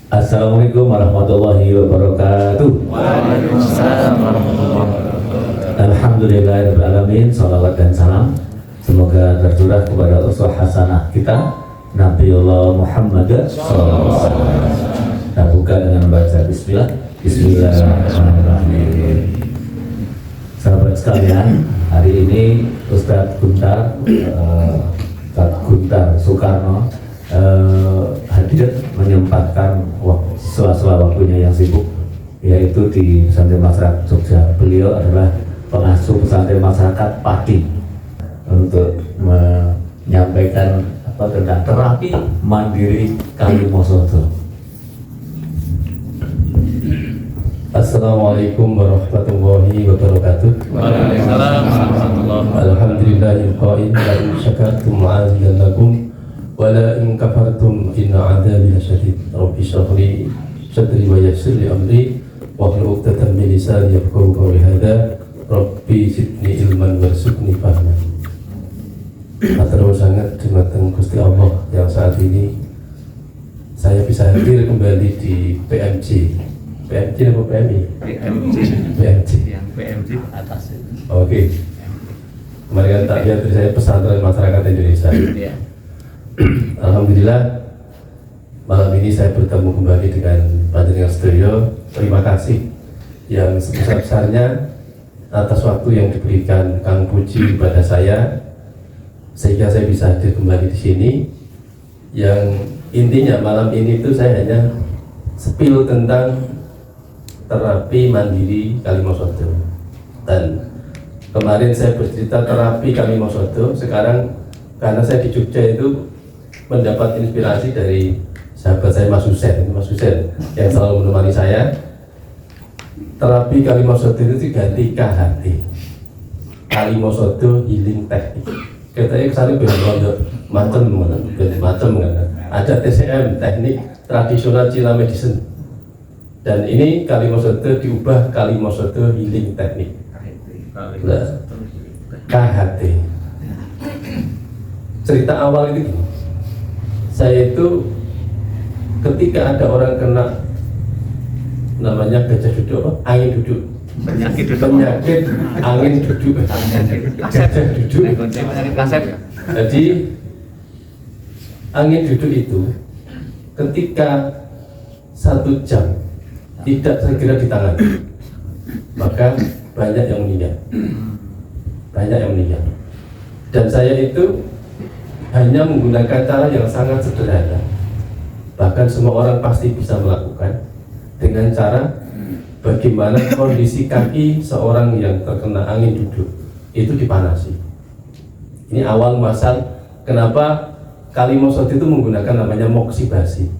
Assalamualaikum warahmatullahi wabarakatuh. Waalaikumsalam warahmatullahi wabarakatuh. Alhamdulillahirrahmanirrahim. Salawat dan salam semoga tercurah kepada uswah hasanah kita Nabiullah Muhammad SAW. Kita buka dengan membaca Bismillah. Bismillahirrahmanirrahim. Sahabat sekalian, hari ini Ustadz Guntar Soekarno hadir menyempatkan sela-sela waktunya yang sibuk, yaitu di pesantren masyarakat Jogja. Beliau adalah pengasuh pesantren masyarakat Pati, untuk menyampaikan tentang terapi mandiri Kalimosodo. Assalamualaikum warahmatullahi wabarakatuh. Waalaikumsalam warahmatullahi wabarakatuh. Alhamdulillahil qail la in syakartum la'azidannakum wa la in kafartum inna 'adzabi lasyadid. Rabbi shrah li sadri wa yassir li amri wahlul 'uqdatam min lisani yafqahu qawli. Hadza Rabbi zidni ilman warzuqni fahman. Matur sangat dumateng Gusti Allah yang saat ini saya bisa hadir kembali di PMJ atau PMI? PMJ. Yang PMJ atas itu. Oke. Kemarin tak lihat saya pesantren masyarakat Indonesia. Iya. Alhamdulillah malam ini saya bertemu kembali dengan Panjenengan Sedaya. Terima kasih yang sebesar-besarnya atas waktu yang diberikan Kang Puji kepada saya, sehingga saya bisa hadir kembali di sini. Yang intinya malam ini itu saya hanya spill tentang terapi mandiri Kalimosodo. Dan kemarin saya bercerita terapi Kalimosodo. Sekarang karena saya di Jogja itu mendapat inspirasi dari sahabat saya Mas Husen yang selalu menemani saya. Terapi Kalimosodo itu diganti KHT, Kalimosodo Healing Technique. Katanya kesana macam ada TCM, teknik tradisional Cina medicine, dan ini Kalimosodo diubah Kalimosodo Healing Technique. KHT. Cerita awal itu gini, saya itu ketika ada orang kena namanya gajah duduk, angin duduk, penyakit angin duduk, gajah duduk. Jadi angin duduk itu ketika 1 jam tidak segera ditangani, maka banyak yang meninggal. Dan saya itu hanya menggunakan cara yang sangat sederhana, bahkan semua orang pasti bisa melakukan, dengan cara bagaimana kondisi kaki seorang yang terkena angin duduk itu dipanasi. Ini awal masal kenapa Kalimosodo itu menggunakan namanya moksibasi.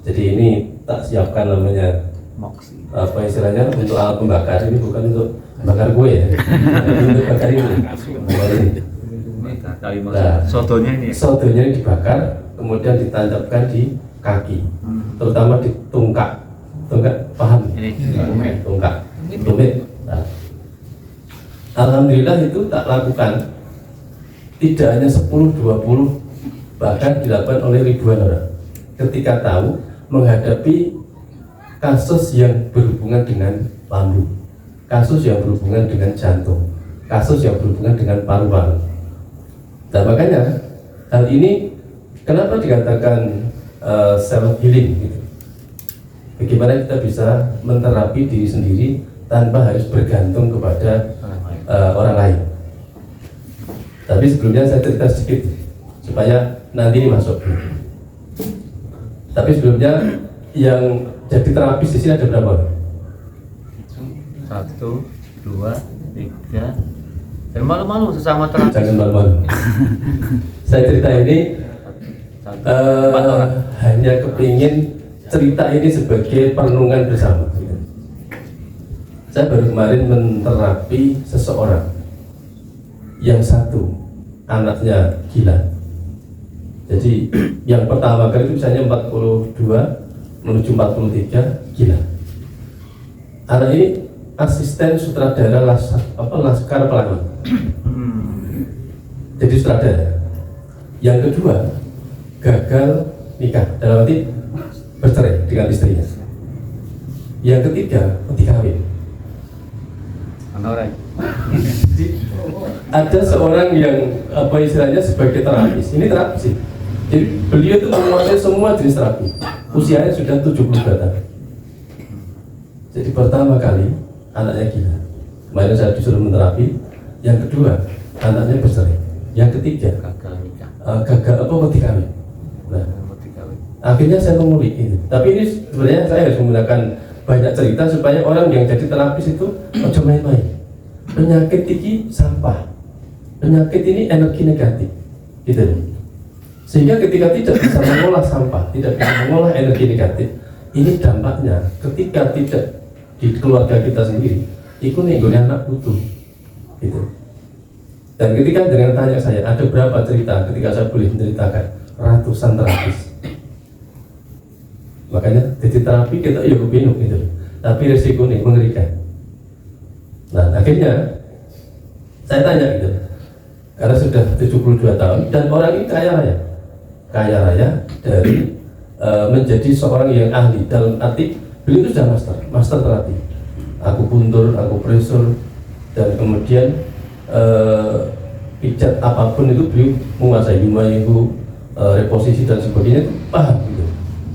Jadi ini tak siapkan namanya apa istilahnya untuk alat pembakar, ini bukan untuk bakar kue ya. Untuk bakar ini. Nah, sodonya ini dibakar, kemudian ditancapkan di kaki, terutama di tungkak, paham? Tungkak, tumit. Nah, alhamdulillah itu tak lakukan, tidak hanya 10-20, bahkan dilakukan oleh ribuan orang. Ketika tahu menghadapi kasus yang berhubungan dengan lambung, kasus yang berhubungan dengan jantung, kasus yang berhubungan dengan paru-paru. Nah, makanya hal ini kenapa dikatakan self healing gitu. Bagaimana kita bisa menterapi diri sendiri tanpa harus bergantung kepada orang lain. Tapi sebelumnya saya cerita sedikit supaya nanti ini masuk. Tapi sebelumnya yang jadi terapis di sini ada berapa? 1, 2, 3. Dan malu-malu sesama terapis. Jangan malu-malu. Saya cerita ini hanya kepingin cerita ini sebagai perenungan bersama. Saya baru kemarin menterapi seseorang yang satu anaknya gila. Jadi yang pertama kali itu misalnya 42 menuju 43 gila. Anak ini asisten sutradara Laskar Pelangi. Jadi sutradara. Yang kedua gagal nikah, dalam arti bercerai dengan istrinya. Yang ketiga mati kawin. Orang. Ada seorang yang apa istilahnya sebagai terapis. Ini terapis sih. Jadi beliau itu menguasai semua jenis terapi. Usianya sudah 72 tahun. Jadi pertama kali anaknya gila. Kemarin saya disuruh menterapi. Yang kedua anaknya bercerai. Yang ketiga Gagal nikah. gagal apa mati kawin. Nah, Mati kawin. akhirnya saya mengulik ini. Tapi ini sebenarnya saya harus menggunakan banyak cerita supaya orang yang jadi terapis itu ojo main-main. Penyakit ini sampah. Penyakit ini energi negatif. Gitu. Sehingga ketika tidak bisa mengolah sampah, tidak bisa mengolah energi negatif, ini dampaknya ketika tidak di keluarga kita sendiri, itu nih anak putu. Gitu. Dan ketika dengan tanya saya, ada berapa cerita ketika saya boleh menceritakan ratusan terapis. Makanya jadi terapi kita ya bingung gitu. Tapi resikonya mengerikan. Nah akhirnya saya tanya gitu. Karena sudah 72 tahun dan orang ini kaya raya dari menjadi seorang yang ahli dalam arti beliau itu sudah master terapi. Akupuntur, akupresur dan kemudian pijat apapun itu beliau menguasai Yumayihu, reposisi dan sebagainya itu paham gitu.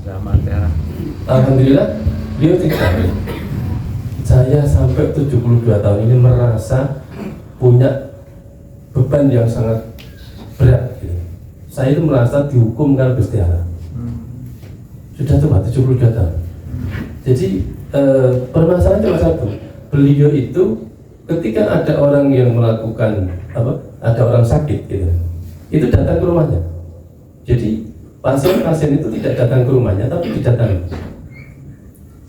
Zaman merah. Alhamdulillah beliau cerita, saya sampai 72 tahun ini merasa punya beban yang sangat berat gitu. Saya itu merasa dihukum karena Gusti Allah. Sudah coba 72 tahun. Jadi permasalahan cuma satu. Beliau itu ketika ada orang yang melakukan ada orang sakit gitu, itu datang ke rumahnya. Jadi pasien-pasien itu tidak datang ke rumahnya tapi didatangi.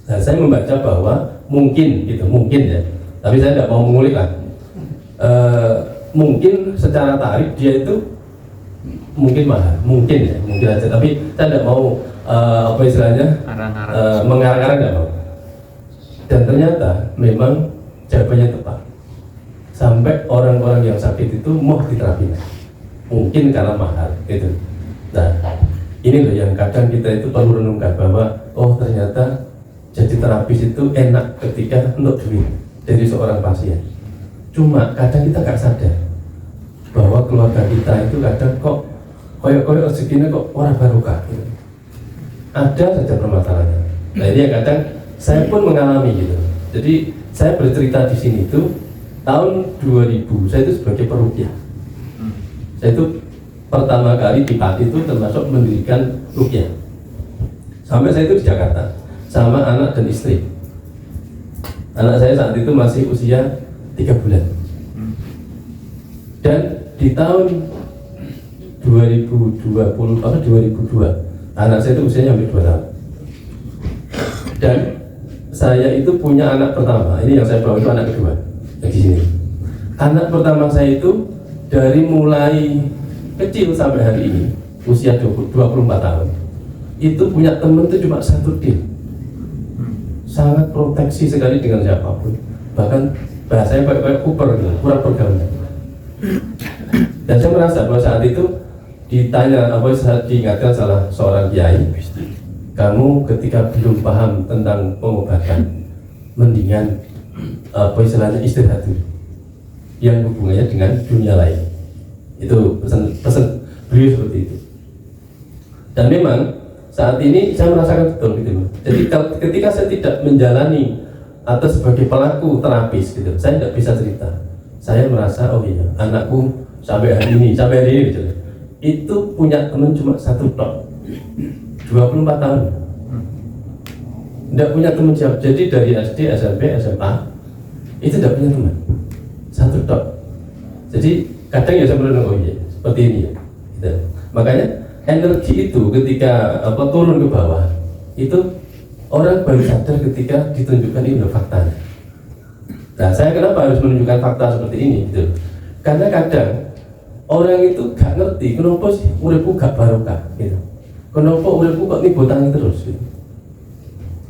Nah, saya membaca bahwa mungkin ya, tapi saya tidak mau mengulik lah. Mungkin secara tarif dia itu mungkin mahal, mungkin aja. Tapi saya tidak mau apa istilahnya mengarang-arang nggak mau. Dan ternyata memang jawabannya tepat. Sampai orang-orang yang sakit itu mau diterapi, mungkin karena mahal gitu. Nah, ini loh yang kadang kita itu perlu renungkan bahwa oh ternyata jadi terapis itu enak ketika untuk duit dari seorang pasien. Cuma kadang kita nggak sadar bahwa keluarga kita itu kadang kok koyok rezekinya kok orang barokah gitu. Ada saja permasalahannya. Nah ini yang kadang saya pun mengalami gitu. Jadi saya bercerita di sini itu tahun 2000 saya itu sebagai peruqyah. Saya itu pertama kali di Pati itu termasuk mendirikan ruqyah. Sampai saya itu di Jakarta sama anak dan istri. Anak saya saat itu masih usia 3 bulan. Dan di tahun 2002 anak saya itu usianya hampir 2 tahun. Dan saya itu punya anak pertama. Ini yang saya bawa itu anak kedua yang di sini. Anak pertama saya itu dari mulai kecil sampai hari ini usia 24 tahun itu punya teman itu cuma satu dia. Sangat proteksi sekali dengan siapapun. Bahkan bahasanya kayak kuper gitu, kurang pergaulan. Dan saya merasa bahwa saat itu ditanya saat diingatkan salah seorang kiai, kamu ketika belum paham tentang pengobatan mendingan istilahnya istirahat dulu yang hubungannya dengan dunia lain. Itu pesan beliau seperti itu. Dan memang saat ini saya merasakan betul gitu. Jadi ketika saya tidak menjalani atau sebagai pelaku terapis gitu, saya tidak bisa cerita. Saya merasa oh iya anakku sampai hari ini gitu. Itu punya teman cuma satu tok 24 tahun tidak punya teman siapa. Jadi dari SD, SMP, SMA itu tidak punya teman satu tok. Jadi kadang ya saya merenung oh iya seperti ini ya gitu. Makanya energi itu ketika turun ke bawah itu orang baru sadar ketika ditunjukkan ini loh faktanya. Nah saya kenapa harus menunjukkan fakta seperti ini gitu. Karena kadang orang itu gak ngerti kenapa sih uripku gak barokah gitu. Kenapa uripku kok nibotangi terus gitu.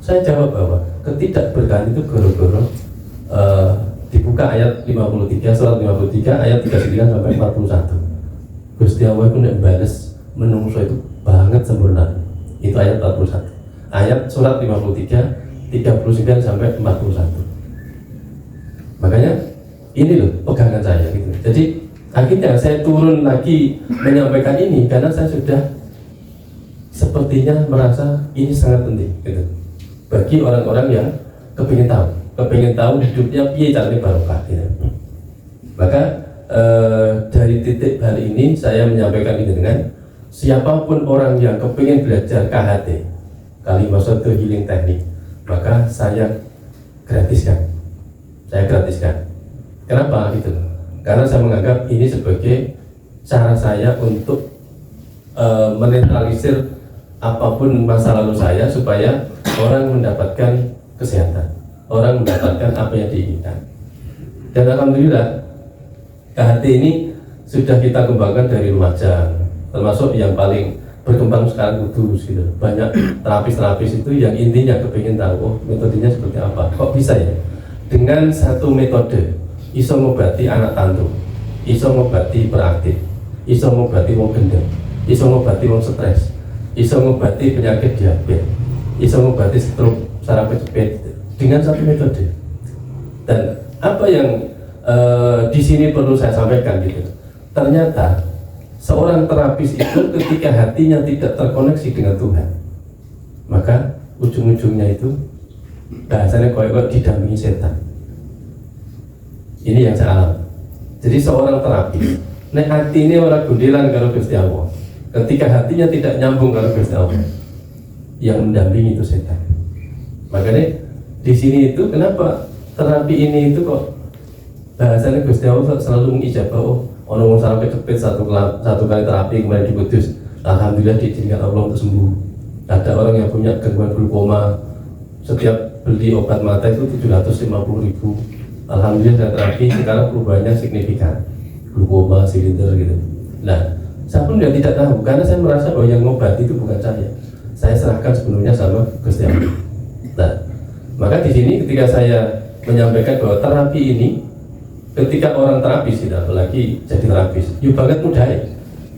Saya jawab bahwa ketidakberkahan itu gara-gara dibuka ayat 53 surat 53 ayat 39 sampai 41. Gusti Allah itu nek bales menungso itu banget sempurna. Itu ayat 41. ayat surat 53, 39 sampai 41. Makanya ini loh pegangan saya gitu. Jadi akhirnya saya turun lagi menyampaikan ini karena saya sudah sepertinya merasa ini sangat penting gitu. Bagi orang-orang yang kepingin tahu hidupnya piye carane barokah gitu. Maka dari titik hal ini saya menyampaikan ini dengan siapapun orang yang kepingin belajar KHT, Kalimasatul Healing Teknik, maka saya gratiskan. Kenapa gitu? Karena saya menganggap ini sebagai cara saya untuk menetralisir apapun masa lalu saya supaya orang mendapatkan kesehatan, orang mendapatkan apa yang diinginkan. Dan alhamdulillah KHT ini sudah kita kembangkan dari Lumajang, termasuk yang paling berkembang sekarang Kudus gitu. Banyak terapis-terapis itu yang intinya kepingin tahu, oh metodenya seperti apa, kok bisa ya dengan satu metode iso ngobati anak tantrum, iso ngobati peraktif, iso ngobati wong gendeng, iso ngobati wong stres, iso ngobati penyakit diabetes, iso ngobati stroke saraf kejepit dengan satu metode. Dan apa yang di sini perlu saya sampaikan gitu, ternyata seorang terapis itu ketika hatinya tidak terkoneksi dengan Tuhan, maka ujung-ujungnya itu bahasanya koyok didampingi setan. Ini yang saya alami. Jadi seorang terapis, nek hati ini orang gundilan karo Gusti Allah. Ketika hatinya tidak nyambung karo Gusti Allah, yang mendampingi itu setan. Makanya di sini itu kenapa terapi ini itu kok bahasanya Gusti Allah selalu mengijabah, oh ono wong saraf kejepit satu kali terapi kemarin di Kudus, alhamdulillah diizinkan Allah untuk sembuh. Ada orang yang punya gangguan glukoma, setiap beli obat mata itu 750.000. Alhamdulillah dan terapi sekarang perubahannya signifikan, glukoma, silinder gitu. Nah, saya pun tidak tahu karena saya merasa bahwa yang ngobati itu bukan saya. Saya serahkan sepenuhnya sama Gusti Allah. Nah, maka di sini ketika saya menyampaikan bahwa terapi ini, ketika orang terapis tidak apalagi jadi terapis, yuk banget mudah ya.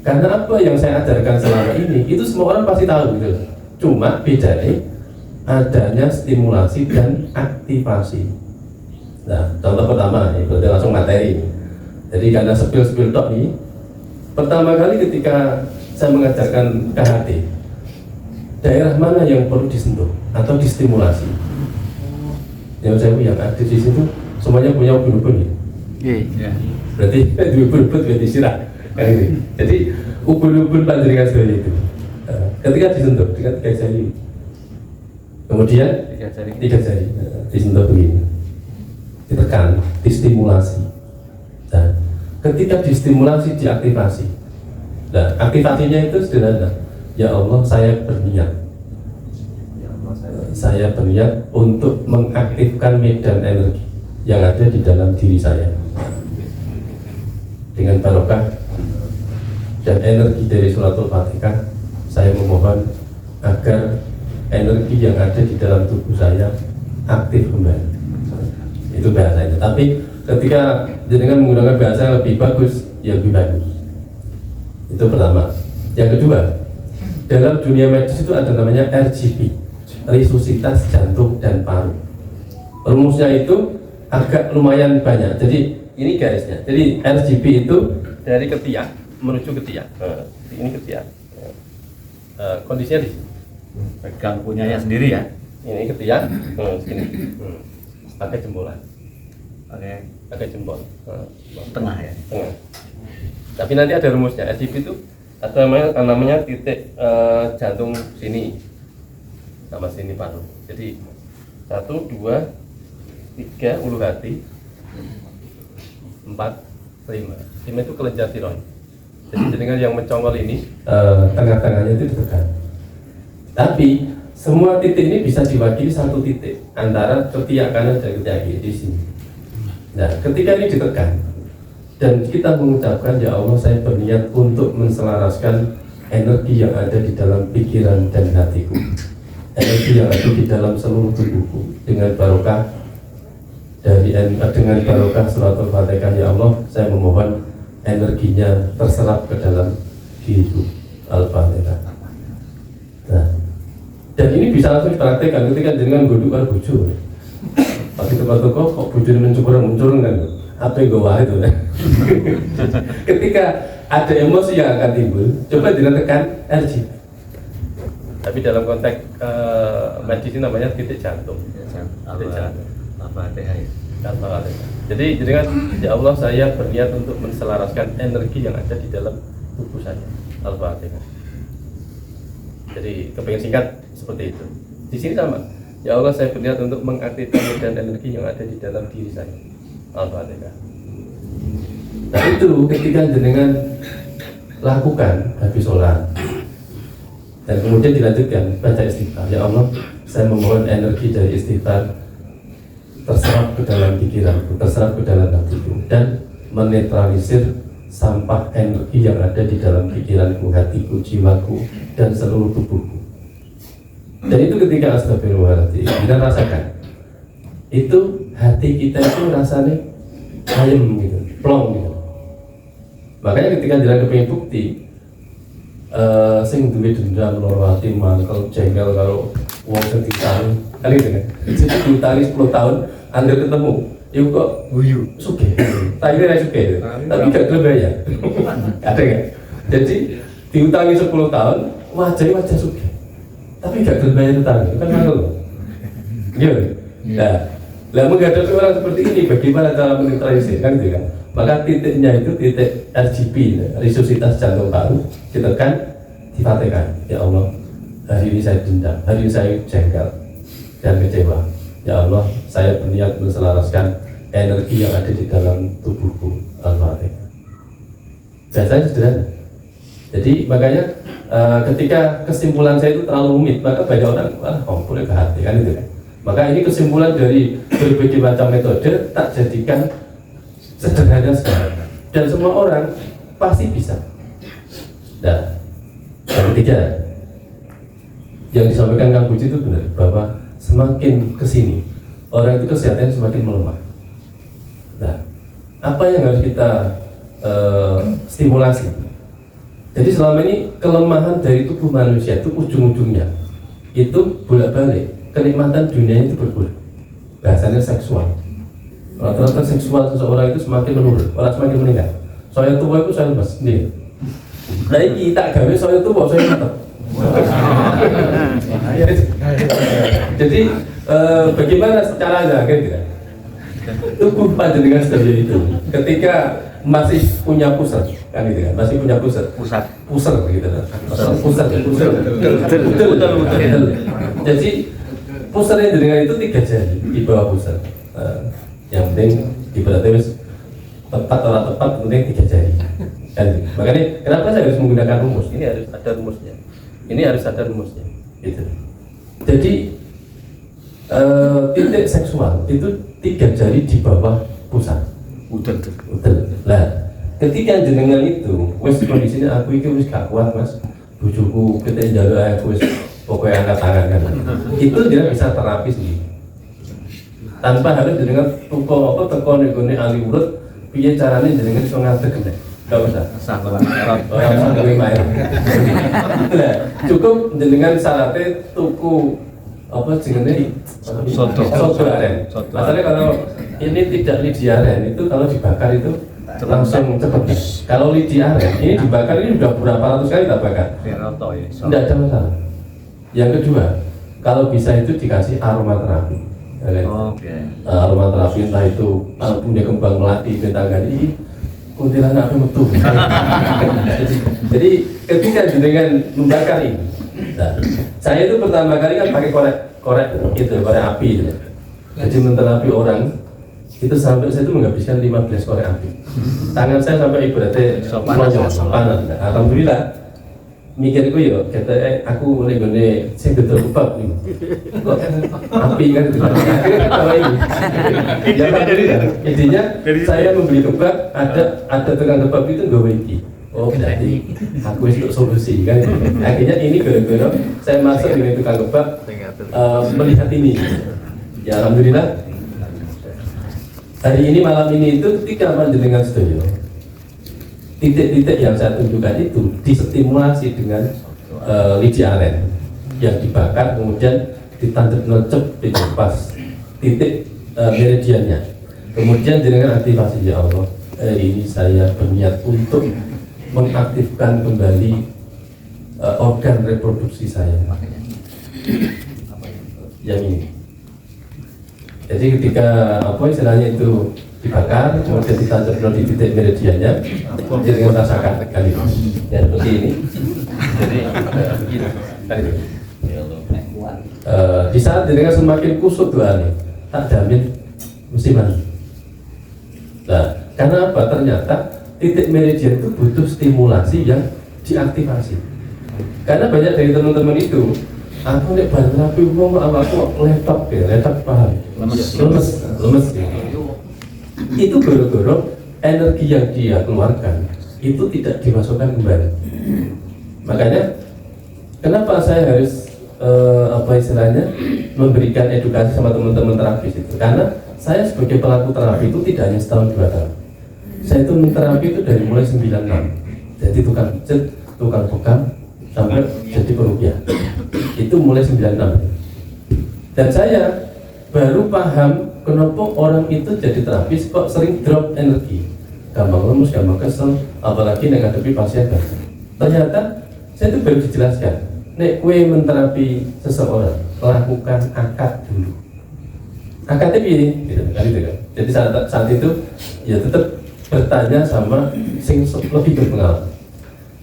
Karena apa yang saya ajarkan selama ini itu semua orang pasti tahu gitu. Cuma bedanya adanya stimulasi dan aktivasi. Nah, contoh pertama nih, berarti langsung materi. Jadi karena spill tok nih, pertama kali ketika saya mengajarkan KHT, daerah mana yang perlu disentuh atau distimulasi? Yang saya yang ada di situ semuanya punya ubun-ubun ya. Iya. Berarti ubun-ubun berarti sirah. Jadi ubun-ubun panjenengan sedaya itu. Ketika disentuh dengan 3 jari, kemudian 3 jari disentuh begini, ditekan, distimulasi. Dan ketika distimulasi diaktifasi. Nah, aktivasinya itu sederhana. Ya Allah, saya berniat. Saya berniat untuk mengaktifkan medan energi yang ada di dalam diri saya. Dengan barokah dan energi dari suratul Fatihah, saya memohon agar energi yang ada di dalam tubuh saya aktif kembali. Itu bahasanya. Tapi ketika jenengan menggunakan bahasa yang lebih bagus, ya lebih bagus. Itu pertama. Yang kedua, dalam dunia medis itu ada namanya RGP, resusitasi jantung dan paru. Rumusnya itu agak lumayan banyak. Jadi ini garisnya. Jadi RGP itu dari ketiak menuju ketiak. Ini ketiak. Kondisinya di sini. Pegang punyanya sendiri ya. Ini ketiak. Sini. Pakai jempolan. Pakai jempol. Tengah ya. Tengah. Tapi nanti ada rumusnya. RGP itu ada namanya titik jantung sini sama sini paru. Jadi 1, 2, 3 ulu hati, 4, 5 itu kelenjar tiroid. Jadi dengan yang mencongol ini tengah-tengahnya itu ditekan. Tapi semua titik ini bisa diwakili satu titik antara ketiak kanan dan ketiak kiri di sini. Nah, ketika ini ditekan dan kita mengucapkan, ya Allah, saya berniat untuk menselaraskan energi yang ada di dalam pikiran dan hatiku, energi yang ada di dalam seluruh tubuhku dengan barokah dengan barokah suratul Fatihah. Ya Allah, saya memohon energinya terserap ke dalam diriku. Al-Fatihah. Nah, Dan ini bisa langsung dipraktekkan ketika dengan goduk karo bojo. Pasti toko-toko kok bojone mencurang kan. Apa yang gue itu kan? Ketika ada emosi yang akan timbul, coba ditekan RGB. Tapi dalam konteks medis ini namanya titik jantung. Titik jantung. Al-Fatihah ya. Jadi kan ya Allah, saya berniat untuk menselaraskan energi yang ada di dalam tubuh saya. Al-Fatihah. Jadi kepengen singkat seperti itu. Di sini sama. Ya Allah, saya berniat untuk mengaktifkan medan energi yang ada di dalam diri saya. Al-Fatihah. Nah itu ketika jenengan lakukan habis sholat dan kemudian dilanjutkan baca istighfar. Ya Allah, saya memohon energi dari istighfar terserap ke dalam pikiranku, terserap ke dalam hatiku, dan menetralisir sampah energi yang ada di dalam pikiranku, hatiku, jiwaku, dan seluruh tubuhku. Dan itu ketika astagfirullahaladzim kita rasakan, itu hati kita itu rasanya ayem gitu, plong gitu. Makanya ketika jalan kepengen bukti, sing duwe dendam, loro ati, mangkel, jengkel kalau wong sing ditani, kan gitu kan. Jadi ditani 10 tahun, Anda ketemu, yuk kok guyu, sugih. Tak kira sugih, tapi gak gelem bayar. Ada nggak? Jadi diutangi 10 tahun, wajah sugih, tapi gak gelem bayar utang, kan mangkel. Iya. Nah, menghadapi orang seperti ini, bagaimana cara menetralisir, kan gitu kan? Maka titiknya itu titik RGB, resusitasi jantung paru, ditekan, difatihkan. Ya Allah, hari ini saya dendam, hari ini saya jengkel dan kecewa. Ya Allah, saya berniat menselaraskan energi yang ada di dalam tubuhku. Al-Fatihah. Biasanya sederhana. Jadi makanya ketika kesimpulan saya itu terlalu rumit, maka banyak orang boleh ke hati, kan itu kan. Maka ini kesimpulan dari berbagai macam metode tak jadikan sederhana sekali, dan semua orang pasti bisa. Nah, yang ketiga yang disampaikan Kang Puji itu benar, bahwa semakin kesini orang itu kesehatannya semakin melemah. Nah, apa yang harus kita stimulasi? Jadi selama ini kelemahan dari tubuh manusia itu ujung-ujungnya itu bolak-balik, kenikmatan dunia itu berkurang. Bahasanya seksual. Rata-rata seksual seseorang itu semakin menurun, orang semakin meningkat. Saya tua itu saya lemes, nih. Nah ini tak gawe saya tua, saya mantap. Jadi bagaimana caranya kan gitu? Tubuh panjenengan seperti itu. Ketika masih punya pusat, kan gitu kan? Masih punya pusat gitu kan? Pusat. Jadi pusatnya dengan itu 3 jari di bawah pusat. Yang penting ibaratnya tepat atau tepat, penting 3 jari. Makanya kenapa saya harus menggunakan rumus? Ini harus ada rumusnya. Gitu. Jadi titik seksual itu 3 jari di bawah pusat. Udah. Lah, ketika jenengan itu, wes kondisinya aku itu wes gak kuat mas, bujuku kita jalur aku wes pokoknya angkat tangan kan. Itu dia bisa terapi sendiri. Tanpa harus jenengan teko nih ahli urut, piye caranya jenengan iso ngadeg kan? Gak usah. Cukup jenengan syaratnya tuku jenenge soto aren. Masalahnya kalau ini tidak lidi aren, itu kalau dibakar itu langsung cepet. Kalau lidi aren ini dibakar, ini udah berapa ratus kali tak bakar. Tidak ada masalah. Yang kedua, kalau bisa itu dikasih aromaterapi. Aromaterapi entah itu punya kembang melati, bentangani, kuntilanak metu. Jadi ketika jenengan membakar ini, nah, saya itu pertama kali kan pakai korek api gitu. Jadi menterapi orang itu sampai saya itu menghabiskan 15 korek api. Tangan saya sampai ibaratnya panas. Alhamdulillah mikirku ya kata aku mulai gone sing betul kebab nih. Kok api kan gitu. Kalau ini ya dari intinya saya membeli kebab, ada tukang kebab itu gawe iki. Oh berarti aku itu solusi kan. Akhirnya ini gara-gara saya masuk dengan tukang kebab melihat ini. Ya alhamdulillah. Hari ini malam ini itu ketika panjenengan sedaya, titik-titik yang saya tunjukkan itu distimulasi dengan lidi aren. yang dibakar kemudian ditancap-nancap tidak pas titik meridiannya. Kemudian jenengan aktivasi, ya Allah, ini saya berniat untuk mengaktifkan kembali organ reproduksi saya. Yang ini. Jadi ketika apa istilahnya itu dibakar, kemudian ditancap di titik meridiannya, jenengan rasakan kali ini. Ya seperti ini. Jadi di saat jenengan semakin kusut doanya, tak jamin mesti mandi. Nah, karena apa? Ternyata titik meridian itu butuh stimulasi yang diaktifasi. Karena banyak dari teman-teman itu, aku nek bahan terapi umum aku letok paham, lemes. Itu goro-goro energi yang dia keluarkan itu tidak dimasukkan kembali. Makanya kenapa saya harus apa istilahnya memberikan edukasi sama teman-teman terapis itu, karena saya sebagai pelaku terapi itu tidak hanya setahun 2 tahun. Saya itu menterapi itu dari mulai 96, jadi tukang pijat, tukang bekam, sampai jadi perupiah. Itu mulai 96. Dan saya baru paham kenapa orang itu jadi terapis kok sering drop energi, gampang lemes, gampang kesel, apalagi menghadapi pasien baru. Ternyata saya itu baru dijelaskan, nek kue menterapi seseorang, lakukan akad dulu. Akadnya piye? Gitu kan. Jadi saat itu ya tetap bertanya sama sing lebih berpengalaman.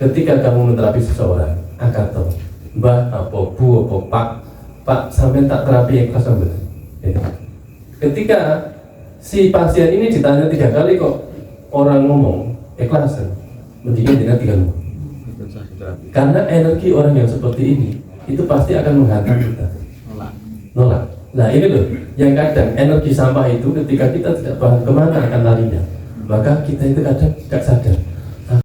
Ketika kamu menterapi seseorang, akad toh, mbah apa bu apa pak sampai tak terapi ikhlas sampai. Gitu. Ketika si pasien ini ditanya 3 kali kok orang ngomong ikhlas, mendingan dengan 3 ngomong. Karena energi orang yang seperti ini itu pasti akan menghantam kita. Nolak. Nah ini loh, yang kadang energi sampah itu ketika kita tidak paham kemana akan larinya, maka kita itu kadang tidak sadar